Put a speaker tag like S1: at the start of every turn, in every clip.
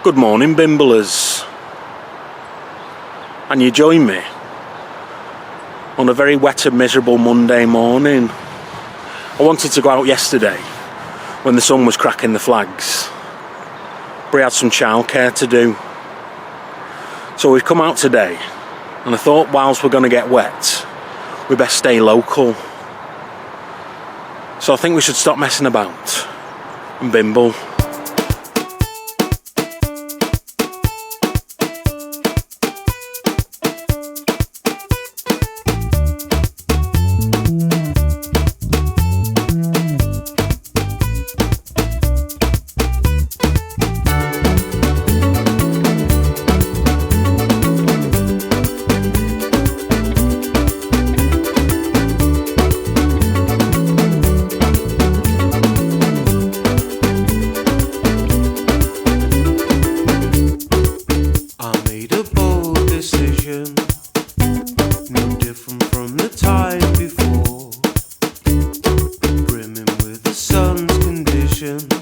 S1: Good morning, Bimblers. And you join me on a very wet and miserable Monday morning. I wanted to go out yesterday when the sun was cracking the flags, but we had some childcare to do. So we've come out today, and I thought whilst we're going to get wet, we best stay local. So I think we should stop messing about and bimble.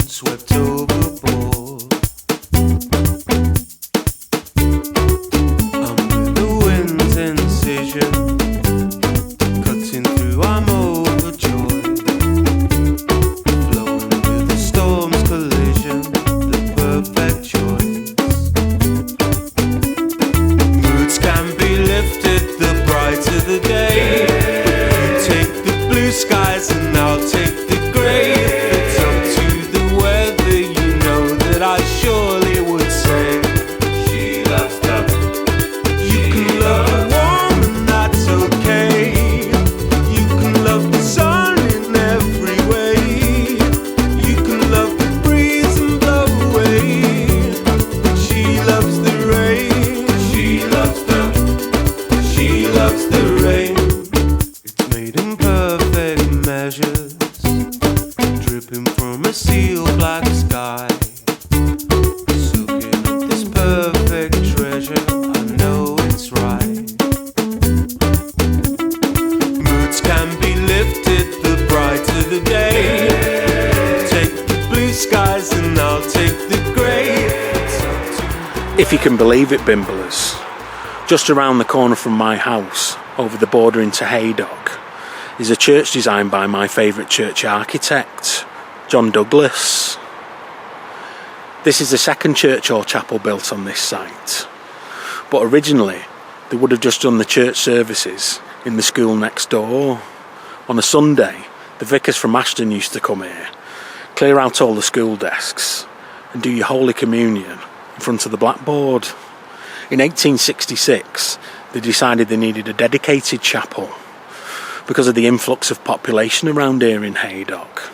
S2: Swept overboard. I'm with the wind's incision, cutting through, I'm overjoyed. Flowing with the storm's collision, the perfect choice. Moods can be lifted, the brighter the day. Take the blue skies and I'll take the grey. I surely would say she loves them. You can love the warm and that's okay. You can love the sun in every way. You can love the breeze and blow away. But she loves the rain. She loves them. She loves the rain. It's made in perfect measures, dripping from a seal black sky. Perfect treasure, I know it's right. Moods can be lifted, the brighter the day. Take the blue skies and I'll take the grey.
S1: If you can believe it, Bimblers, just around the corner from my house, over the border into Haydock, is a church designed by my favourite church architect, John Douglas. This is the second church or chapel built on this site, but originally they would have just done the church services in the school next door. On a Sunday, the vicars from Ashton used to come here, clear out all the school desks and do your Holy Communion in front of the blackboard. In 1866, they decided they needed a dedicated chapel because of the influx of population around here in Haydock.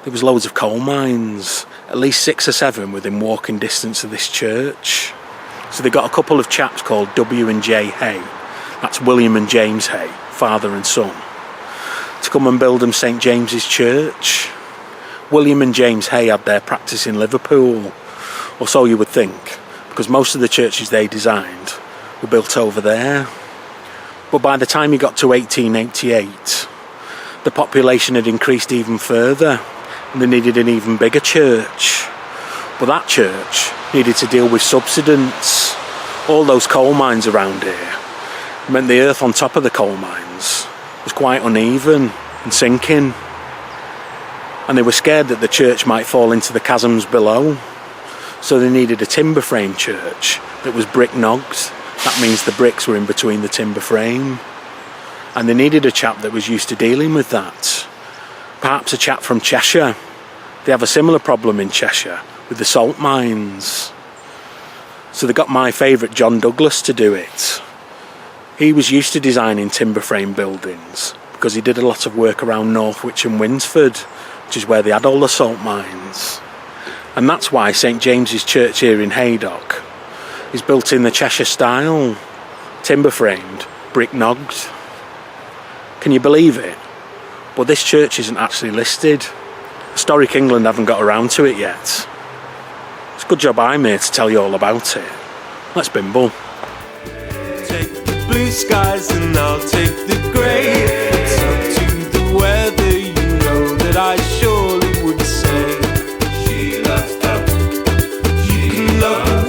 S1: There was loads of coal mines, at least 6 or 7 within walking distance of this church. So they got a couple of chaps called WWII Hay, that's William and James Hay, father and son, to come and build them St James's Church. William and James Hay had their practice in Liverpool, or so you would think, because most of the churches they designed were built over there. But by the time you got to 1888, the population had increased even further, and they needed an even bigger church. But that church needed to deal with subsidence. All those coal mines around here meant the earth on top of the coal mines was quite uneven and sinking, and they were scared that the church might fall into the chasms below. So they needed a timber frame church that was brick nogged. That means the bricks were in between the timber frame, and they needed a chap that was used to dealing with that. Perhaps a chap from Cheshire. They have a similar problem in Cheshire with the salt mines. So they got my favourite John Douglas to do it. He was used to designing timber frame buildings because he did a lot of work around Northwich and Winsford, which is where they had all the salt mines. And that's why St James's Church here in Haydock is built in the Cheshire style, timber framed, brick nogged. Can you believe it? But this church isn't actually listed. Historic England haven't got around to it yet. It's a good job I'm here to tell you all about it. Let's bimble.
S2: Take the blue skies and I'll take the grey. It's up to the weather, you know that I surely would say she loves them. You can love them.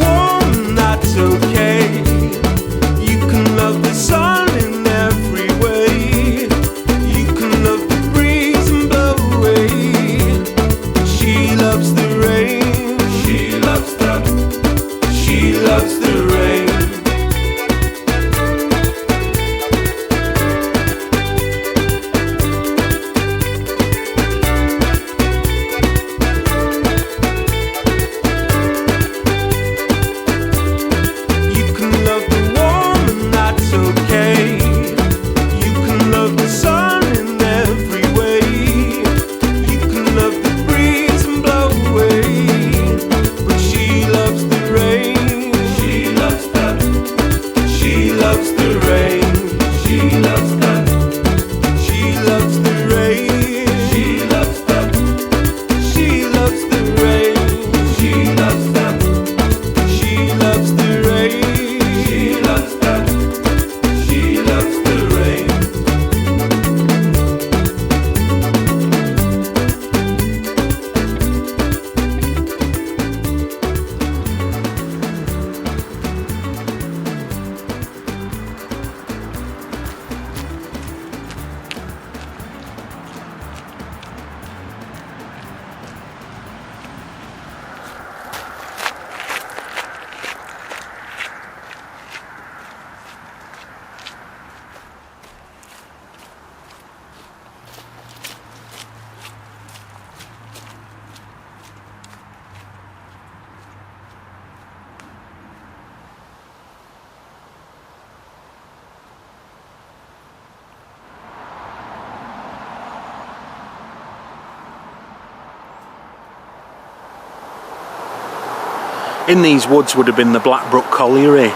S1: In these woods would have been the Blackbrook Colliery,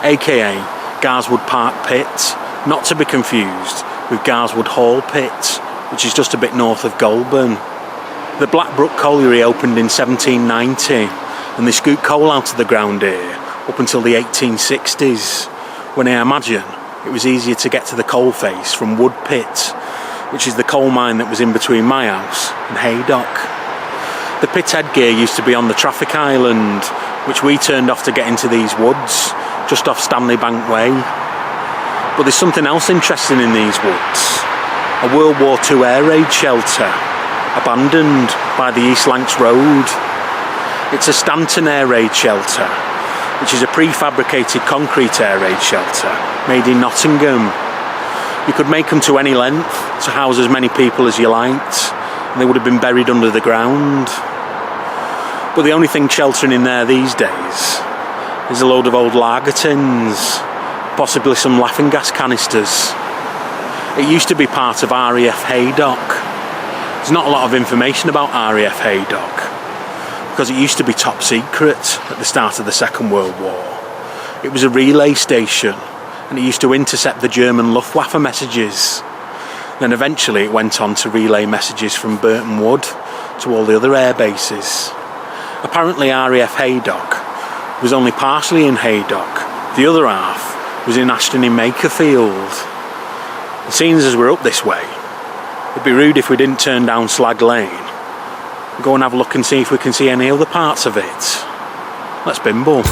S1: aka Garswood Park Pit, not to be confused with Garswood Hall Pit, which is just a bit north of Golborne. The Blackbrook Colliery opened in 1790, and they scooped coal out of the ground here up until the 1860s, when I imagine it was easier to get to the coalface from Wood Pit, which is the coal mine that was in between my house and Haydock. The pit headgear used to be on the traffic island, which we turned off to get into these woods, just off Stanley Bank Way. But there's something else interesting in these woods. A World War II air raid shelter, abandoned by the East Lancs Road. It's a Stanton air raid shelter, which is a prefabricated concrete air raid shelter made in Nottingham. You could make them to any length to house as many people as you liked, and they would have been buried under the ground. But the only thing sheltering in there these days is a load of old lager tins, possibly some laughing gas canisters. It used to be part of RAF Haydock. There's not a lot of information about RAF Haydock because it used to be top secret at the start of the Second World War. It was a relay station, and it used to intercept the German Luftwaffe messages. Then eventually it went on to relay messages from Burton Wood to all the other air bases. Apparently RAF Haydock was only partially in Haydock. The other half was in Ashton in Makerfield. And seeing as we're up this way, it'd be rude if we didn't turn down Slag Lane and go and have a look and see if we can see any other parts of it. Let's bimble.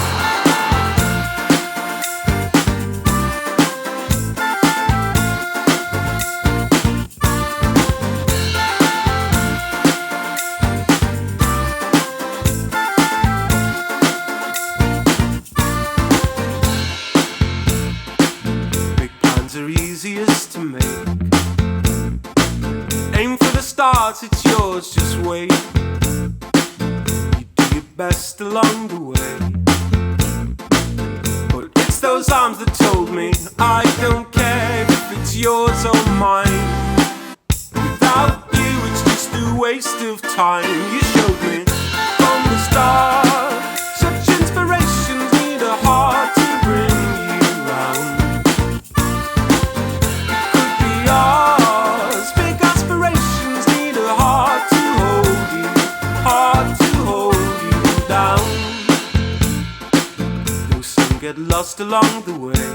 S2: It's yours, just wait. You do your best along the way. But it's those arms that told me I don't care if it's yours or mine. Without you it's just a waste of time. You showed me from the start such inspirations need a heart to bring you round. It could be ours. Get lost along the way,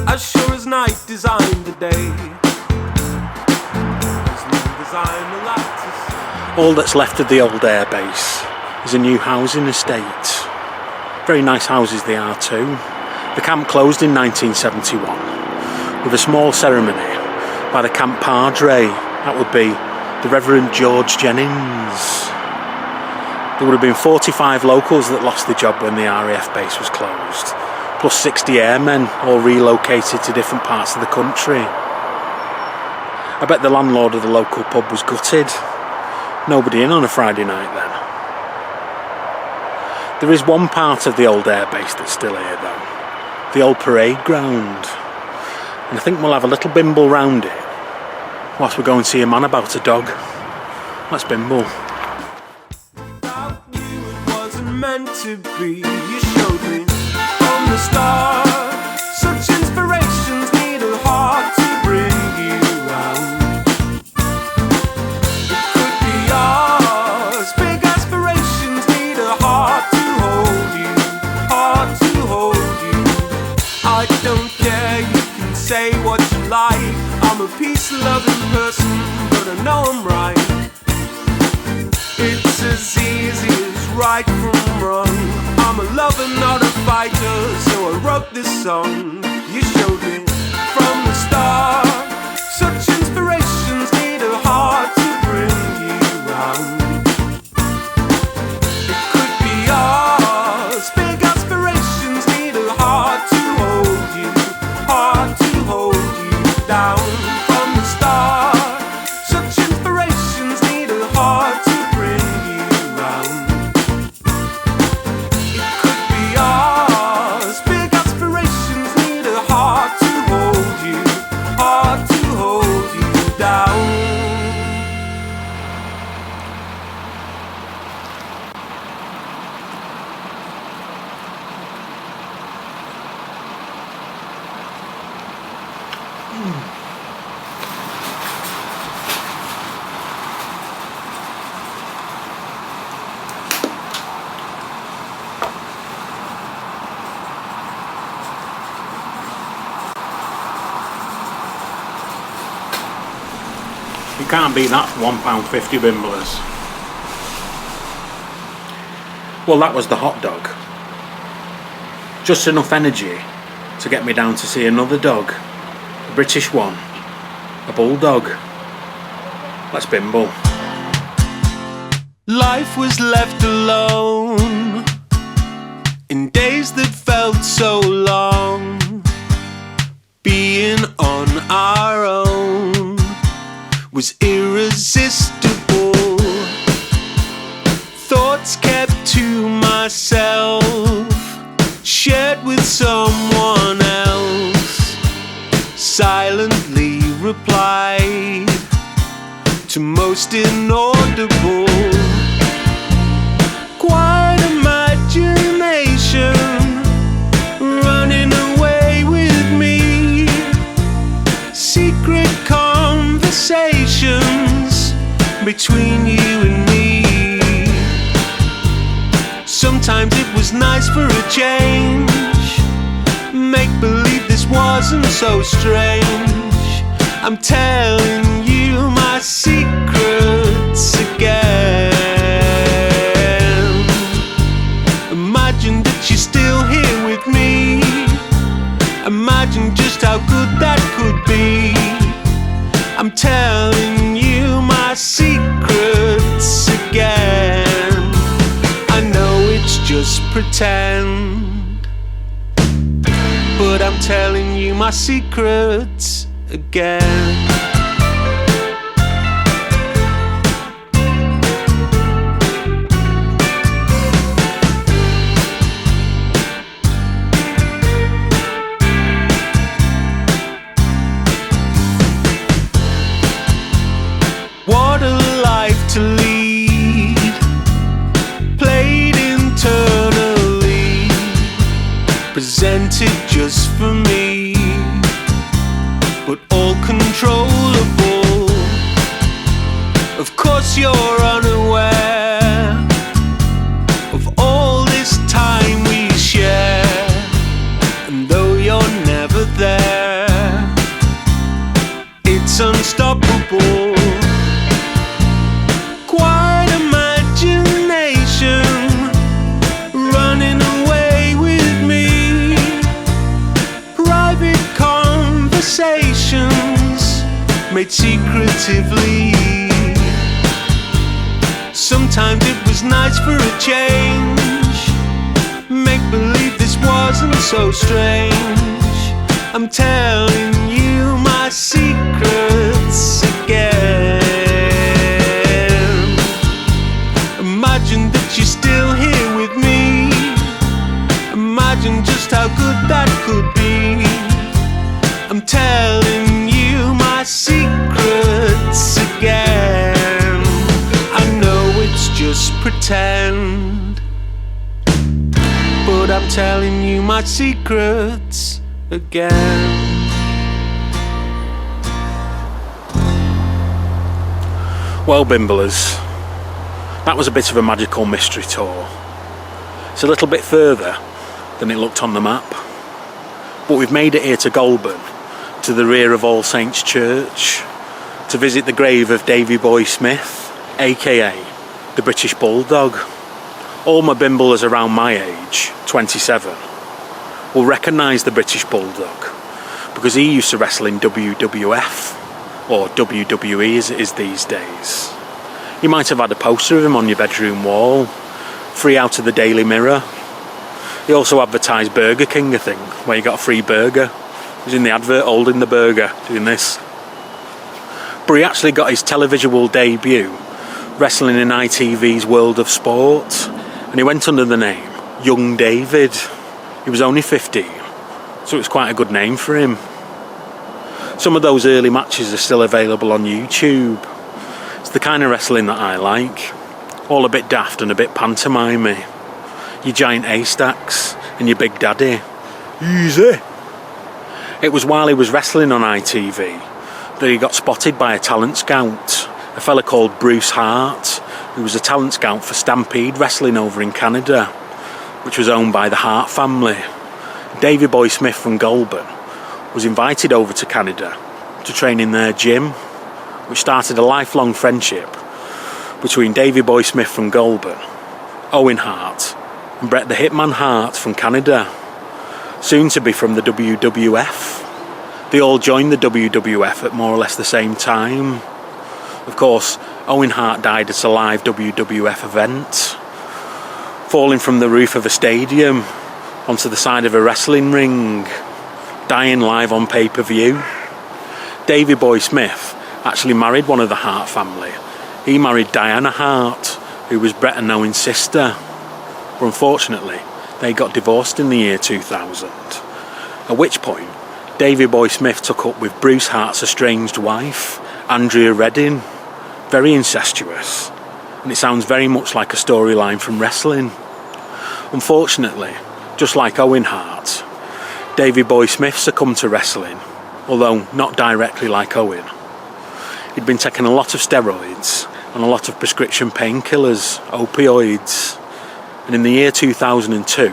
S2: as sure as night designed the day, as long as I'm alive to see.
S1: All that's left of the old airbase is a new housing estate. Very nice houses they are too. The camp closed in 1971 with a small ceremony by the camp padre. That would be the Reverend George Jennings. There would have been 45 locals that lost their job when the RAF base was closed, plus 60 airmen all relocated to different parts of the country. I bet the landlord of the local pub was gutted. Nobody in on a Friday night then. There is one part of the old airbase that's still here though, the old parade ground. And I think we'll have a little bimble round it whilst we go and see a man about a dog. Let's bimble.
S2: Meant to be, you showed me from the start. Such inspirations need a heart to bring you round. It could be ours. Big aspirations need a heart to hold you, heart to hold you. I don't care, you can say what you like. I'm a peace-loving person, but I know I'm right. It's as easy as right from wrong. I'm a lover, not a fighter, so I wrote this song. You showed me from the start. Such inspirations need a heart to bring you round. It could be ours. Big aspirations need a heart to hold you, heart to hold you down. From the start, such inspirations need a heart to hold you, hard to hold
S1: You can't beat that for £1.50 Bimblers. Well, that was the hot dog. Just enough energy to get me down to see another dog, a British one, a bulldog. Let's bimble.
S2: Life was left alone in days that felt so long. Being on our own was irresistible. Thoughts kept to myself, shared with someone else, silently replied to most inaudible. Quiet imagination running away with me. Secret conversations between you and me. Sometimes it was nice for a change. Make believe this wasn't so strange. I'm telling you my secrets again. Imagine that you're still here with me. Imagine just how good that could be. I'm telling you my secrets again. I know it's just pretend, but I'm telling you my secrets again. What a life to lead, played internally, presented just for me, but all controllable. Of course you're unaware of all this time we share, and though you're never there, it's unstoppable. Quiet imagination running away with me. Private conversations made secretively. Sometimes it was nice for a change. Make believe this wasn't so strange. I'm telling you my secrets again. Imagine that you're still here with me. Imagine just how good that could be. I'm telling you my secrets again. I know it's just pretend, but I'm telling you my secrets again.
S1: Well, Bimblers, that was a bit of a magical mystery tour. It's a little bit further than it looked on the map, but we've made it here to Golborne, to the rear of All Saints Church, to visit the grave of Davy Boy Smith, aka the British Bulldog. All my Bimblers around my age, 27, will recognise the British Bulldog because he used to wrestle in WWF, or WWII as it is these days. You might have had a poster of him on your bedroom wall, free out of the Daily Mirror. He also advertised Burger King, I think, where you got a free burger. He was in the advert holding the burger, doing this. But he actually got his televisual debut wrestling in ITV's World of Sport, and he went under the name Young David. He was only 15, so it was quite a good name for him. Some of those early matches are still available on YouTube. It's the kind of wrestling that I like, all a bit daft and a bit pantomimey. Your giant haystacks and your big daddy. Easy. It was while he was wrestling on ITV that he got spotted by a talent scout, a fella called Bruce Hart, who was a talent scout for Stampede Wrestling over in Canada, which was owned by the Hart family. Davey Boy Smith from Golborne was invited over to Canada to train in their gym, which started a lifelong friendship between Davey Boy Smith from Golborne, Owen Hart, and Bret the Hitman Hart from Canada, soon to be from the WWF. They all joined the WWF at more or less the same time. Of course, Owen Hart died at a live WWF event, falling from the roof of a stadium onto the side of a wrestling ring, dying live on pay-per-view. Davey Boy Smith actually married one of the Hart family. He married Diana Hart, who was Bret and Owen's sister. But unfortunately, they got divorced in the year 2000, at which point Davey Boy Smith took up with Bruce Hart's estranged wife, Andrea Redding. Very incestuous, and it sounds very much like a storyline from wrestling. Unfortunately, just like Owen Hart, Davey Boy Smith succumbed to wrestling, although not directly like Owen. He'd been taking a lot of steroids and a lot of prescription painkillers, opioids, and in the year 2002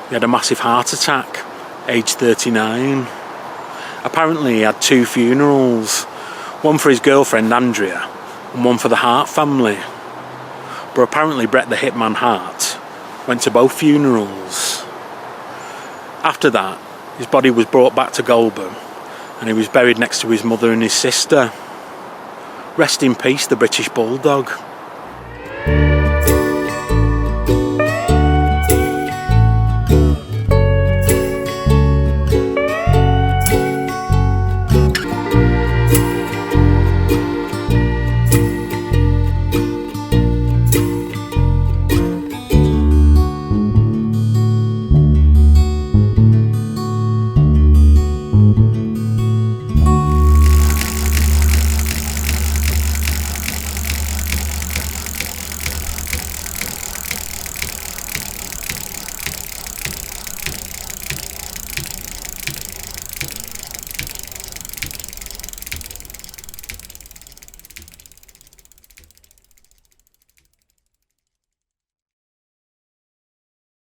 S1: he had a massive heart attack, aged 39. Apparently he had 2 funerals, one for his girlfriend Andrea and one for the Hart family. But apparently Bret the Hitman Hart went to both funerals. After that, his body was brought back to Golborne and he was buried next to his mother and his sister. Rest in peace, the British Bulldog.